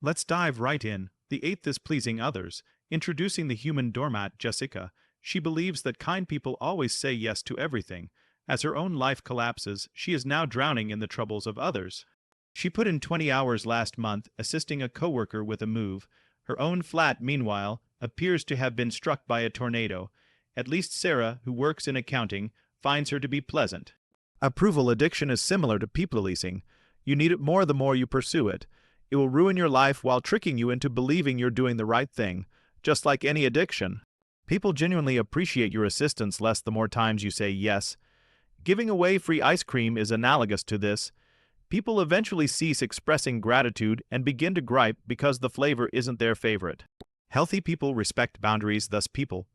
Let's dive right in. The eighth is pleasing others. Introducing the human doormat, Jessica. She believes that kind people always say yes to everything. As her own life collapses, she is now drowning in the troubles of others. She put in 20 hours last month assisting a coworker with a move. Her own flat, meanwhile, appears to have been struck by a tornado. At least Sarah, who works in accounting, finds her to be pleasant. Approval addiction is similar to people-pleasing. You need it more the more you pursue it. It will ruin your life while tricking you into believing you're doing the right thing, just like any addiction. People genuinely appreciate your assistance less the more times you say yes. Giving away free ice cream is analogous to this. People eventually cease expressing gratitude and begin to gripe because the flavor isn't their favorite. Healthy people respect boundaries, thus people.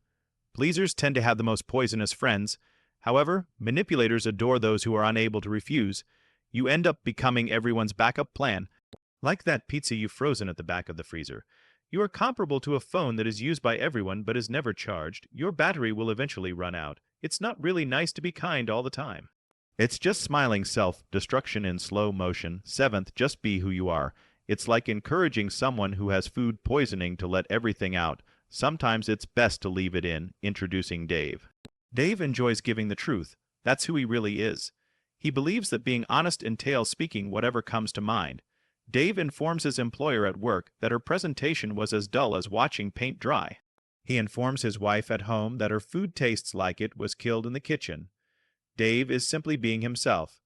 Pleasers tend to have the most poisonous friends. However, manipulators adore those who are unable to refuse. You end up becoming everyone's backup plan. Like that pizza you've frozen at the back of the freezer. You are comparable to a phone that is used by everyone but is never charged. Your battery will eventually run out. It's not really nice to be kind all the time. It's just smiling self-destruction in slow motion. Seventh, just be who you are. It's like encouraging someone who has food poisoning to let everything out. Sometimes it's best to leave it in. Introducing Dave. Dave enjoys giving the truth. That's who he really is. He believes that being honest entails speaking whatever comes to mind. Dave informs his employer at work that her presentation was as dull as watching paint dry. He informs his wife at home that her food tastes like it was killed in the kitchen. Dave is simply being himself.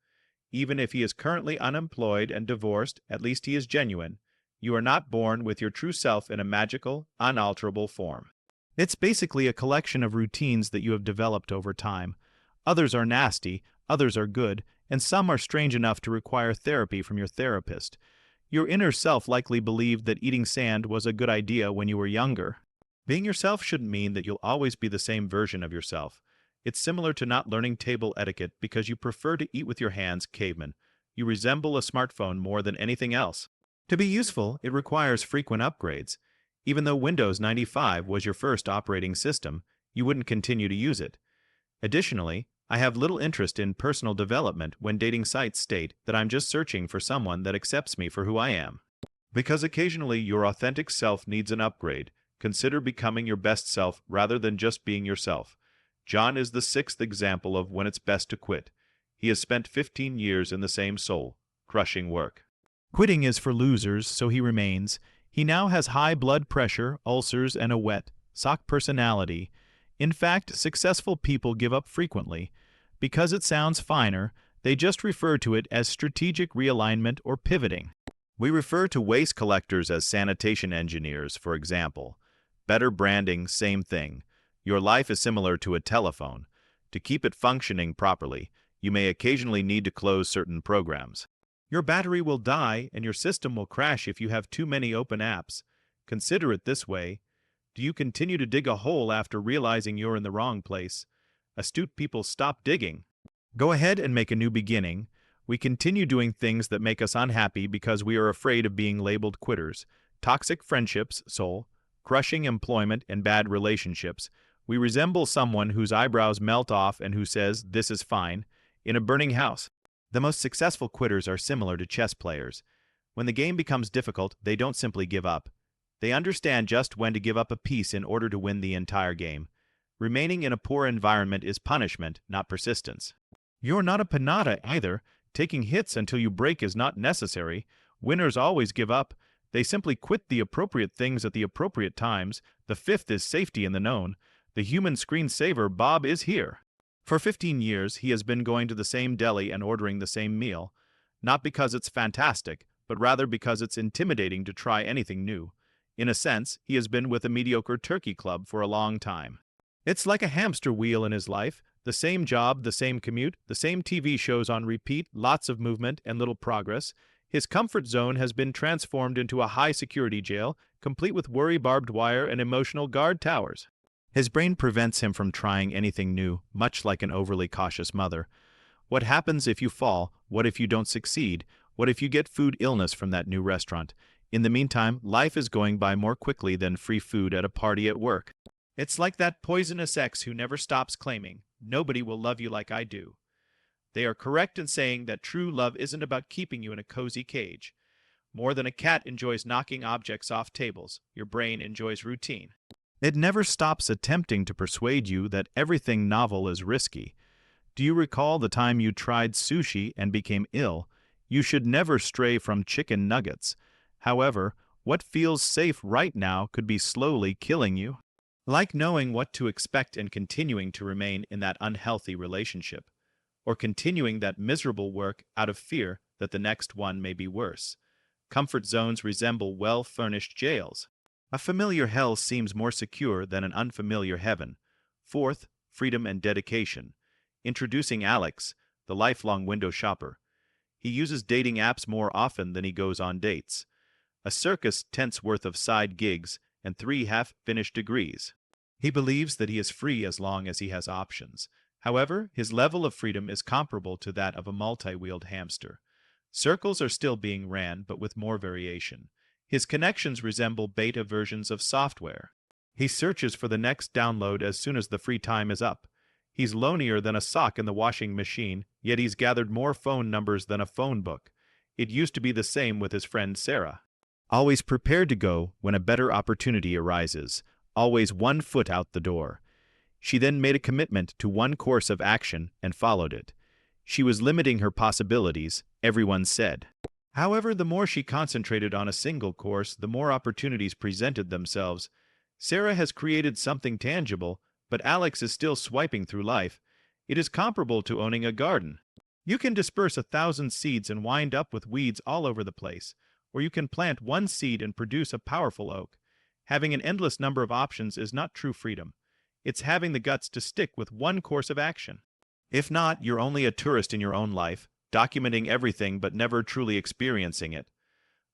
Even if he is currently unemployed and divorced, at least he is genuine. You are not born with your true self in a magical, unalterable form. It's basically a collection of routines that you have developed over time. Others are nasty, others are good, and some are strange enough to require therapy from your therapist. Your inner self likely believed that eating sand was a good idea when you were younger. Being yourself shouldn't mean that you'll always be the same version of yourself. It's similar to not learning table etiquette because you prefer to eat with your hands, caveman. You resemble a smartphone more than anything else. To be useful, it requires frequent upgrades. Even though Windows 95 was your first operating system, you wouldn't continue to use it. Additionally, I have little interest in personal development when dating sites state that I'm just searching for someone that accepts me for who I am. Because occasionally your authentic self needs an upgrade, consider becoming your best self rather than just being yourself. John is the sixth example of when it's best to quit. He has spent 15 years in the same soul-crushing work. Quitting is for losers, so he remains. He now has high blood pressure, ulcers, and a wet sock personality. In fact, successful people give up frequently. Because it sounds finer, they just refer to it as strategic realignment or pivoting. We refer to waste collectors as sanitation engineers, for example. Better branding, same thing. Your life is similar to a telephone. To keep it functioning properly, you may occasionally need to close certain programs. Your battery will die and your system will crash if you have too many open apps. Consider it this way. Do you continue to dig a hole after realizing you're in the wrong place? Astute people stop digging. Go ahead and make a new beginning. We continue doing things that make us unhappy because we are afraid of being labeled quitters. Toxic friendships, crushing employment, and bad relationships. We resemble someone whose eyebrows melt off and who says, "This is fine," in a burning house. The most successful quitters are similar to chess players. When the game becomes difficult, they don't simply give up. They understand just when to give up a piece in order to win the entire game. Remaining in a poor environment is punishment, not persistence. You're not a pinata either. Taking hits until you break is not necessary. Winners always give up. They simply quit the appropriate things at the appropriate times. The fifth is safety in the known. The human screensaver Bob is here. For 15 years, he has been going to the same deli and ordering the same meal. Not because it's fantastic, but rather because it's intimidating to try anything new. In a sense, he has been with a mediocre turkey club for a long time. It's like a hamster wheel in his life. The same job, the same commute, the same TV shows on repeat, lots of movement and little progress. His comfort zone has been transformed into a high-security jail, complete with worry barbed wire and emotional guard towers. His brain prevents him from trying anything new, much like an overly cautious mother. What happens if you fall? What if you don't succeed? What if you get food illness from that new restaurant? In the meantime, life is going by more quickly than free food at a party at work. It's like that poisonous ex who never stops claiming, "Nobody will love you like I do." They are correct in saying that true love isn't about keeping you in a cozy cage. More than a cat enjoys knocking objects off tables, your brain enjoys routine. It never stops attempting to persuade you that everything novel is risky. Do you recall the time you tried sushi and became ill? You should never stray from chicken nuggets. However, what feels safe right now could be slowly killing you. Like knowing what to expect and continuing to remain in that unhealthy relationship, or continuing that miserable work out of fear that the next one may be worse. Comfort zones resemble well-furnished jails. A familiar hell seems more secure than an unfamiliar heaven. Fourth, freedom and dedication. Introducing Alex, the lifelong window shopper. He uses dating apps more often than he goes on dates. A circus tent's worth of side gigs and 3 half-finished degrees. He believes that he is free as long as he has options. However, his level of freedom is comparable to that of a multi-wheeled hamster. Circles are still being ran, but with more variation. His connections resemble beta versions of software. He searches for the next download as soon as the free time is up. He's lonelier than a sock in the washing machine, yet he's gathered more phone numbers than a phone book. It used to be the same with his friend Sarah. Always prepared to go when a better opportunity arises. Always 1 foot out the door. She then made a commitment to 1 course of action and followed it. She was limiting her possibilities, everyone said. However, the more she concentrated on a single course, the more opportunities presented themselves. Sarah has created something tangible, but Alex is still swiping through life. It is comparable to owning a garden. You can disperse 1,000 seeds and wind up with weeds all over the place, or you can plant 1 seed and produce a powerful oak. Having an endless number of options is not true freedom. It's having the guts to stick with 1 course of action. If not, you're only a tourist in your own life, documenting everything but never truly experiencing it.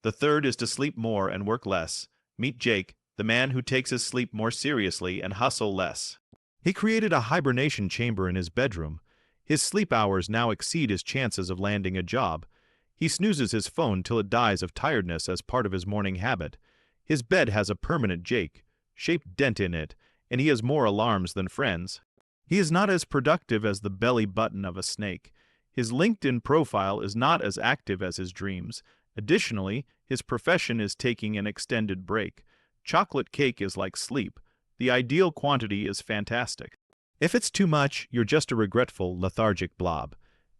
The third is to sleep more and work less. Meet Jake, the man who takes his sleep more seriously and hustle less. He created a hibernation chamber in his bedroom. His sleep hours now exceed his chances of landing a job. He snoozes his phone till it dies of tiredness as part of his morning habit. His bed has a permanent Jake-shaped dent in it, and he has more alarms than friends. He is not as productive as the belly button of a snake. His LinkedIn profile is not as active as his dreams. Additionally, his profession is taking an extended break. Chocolate cake is like sleep. The ideal quantity is fantastic. If it's too much, you're just a regretful, lethargic blob.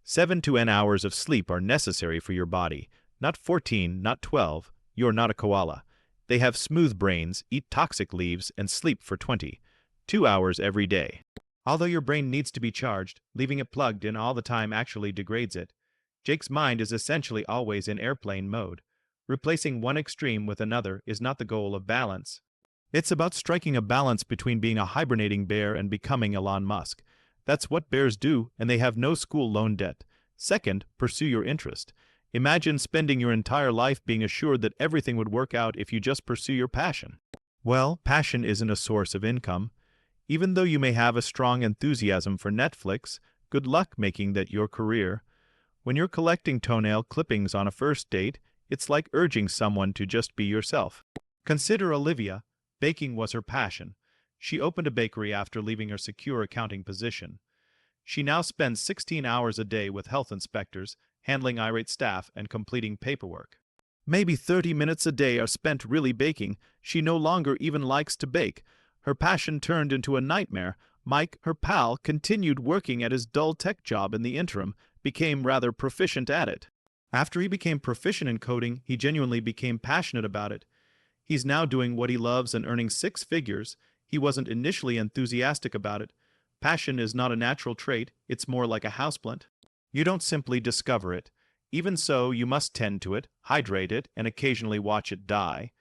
7 to 10 hours of sleep are necessary for your body. Not 14, not 12. You're not a koala. They have smooth brains, eat toxic leaves, and sleep for 20. 2 hours every day. Although your brain needs to be charged, leaving it plugged in all the time actually degrades it. Jake's mind is essentially always in airplane mode. Replacing one extreme with another is not the goal of balance. It's about striking a balance between being a hibernating bear and becoming Elon Musk. That's what bears do, and they have no school loan debt. Second, pursue your interest. Imagine spending your entire life being assured that everything would work out if you just pursue your passion. Well, passion isn't a source of income. Even though you may have a strong enthusiasm for Netflix, good luck making that your career. When you're collecting toenail clippings on a first date, it's like urging someone to just be yourself. Consider Olivia. Baking was her passion. She opened a bakery after leaving her secure accounting position. She now spends 16 hours a day with health inspectors, handling irate staff, and completing paperwork. Maybe 30 minutes a day are spent really baking. She no longer even likes to bake. Her passion turned into a nightmare. Mike, her pal, continued working at his dull tech job in the interim, became rather proficient at it. After he became proficient in coding, he genuinely became passionate about it. He's now doing what he loves and earning 6 figures. He wasn't initially enthusiastic about it. Passion is not a natural trait, it's more like a houseplant. You don't simply discover it. Even so, you must tend to it, hydrate it, and occasionally watch it die.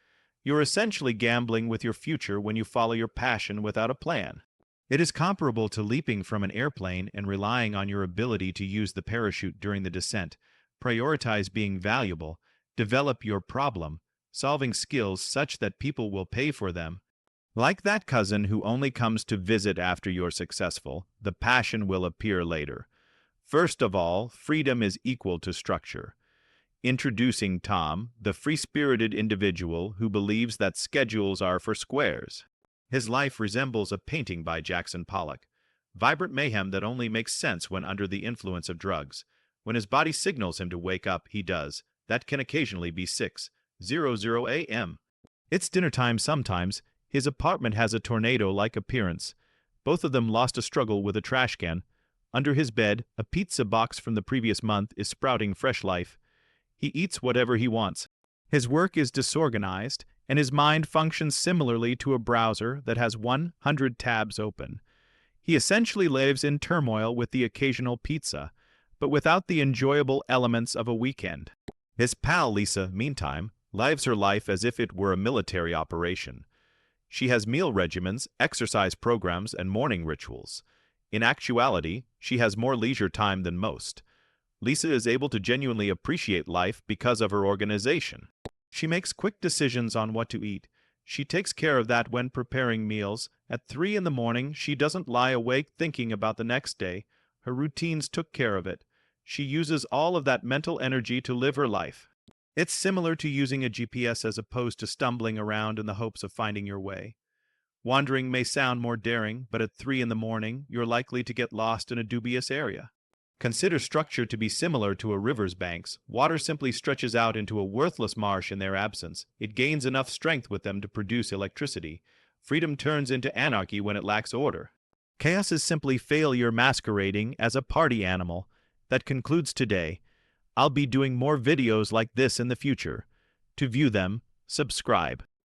You're essentially gambling with your future when you follow your passion without a plan. It is comparable to leaping from an airplane and relying on your ability to use the parachute during the descent. Prioritize being valuable. Develop your problem-solving skills such that people will pay for them. Like that cousin who only comes to visit after you're successful, the passion will appear later. First of all, freedom is equal to structure. Introducing Tom, the free-spirited individual who believes that schedules are for squares. His life resembles a painting by Jackson Pollock. Vibrant mayhem that only makes sense when under the influence of drugs. When his body signals him to wake up, he does. that can occasionally be 6:00 a.m. It's dinner time sometimes. His apartment has a tornado-like appearance. Both of them lost a struggle with a trash can. Under his bed, a pizza box from the previous month is sprouting fresh life. He eats whatever he wants. His work is disorganized, and his mind functions similarly to a browser that has 100 tabs open. He essentially lives in turmoil with the occasional pizza, but without the enjoyable elements of a weekend. His pal Lisa, meantime, lives her life as if it were a military operation. She has meal regimens, exercise programs, and morning rituals. In actuality, she has more leisure time than most. Lisa is able to genuinely appreciate life because of her organization. She makes quick decisions on what to eat. She takes care of that when preparing meals. At 3 in the morning, she doesn't lie awake thinking about the next day. Her routines took care of it. She uses all of that mental energy to live her life. It's similar to using a GPS as opposed to stumbling around in the hopes of finding your way. Wandering may sound more daring, but at 3 in the morning, you're likely to get lost in a dubious area. Consider structure to be similar to a river's banks. Water simply stretches out into a worthless marsh in their absence. It gains enough strength with them to produce electricity. Freedom turns into anarchy when it lacks order. Chaos is simply failure masquerading as a party animal. That concludes today. I'll be doing more videos like this in the future. To view them, subscribe.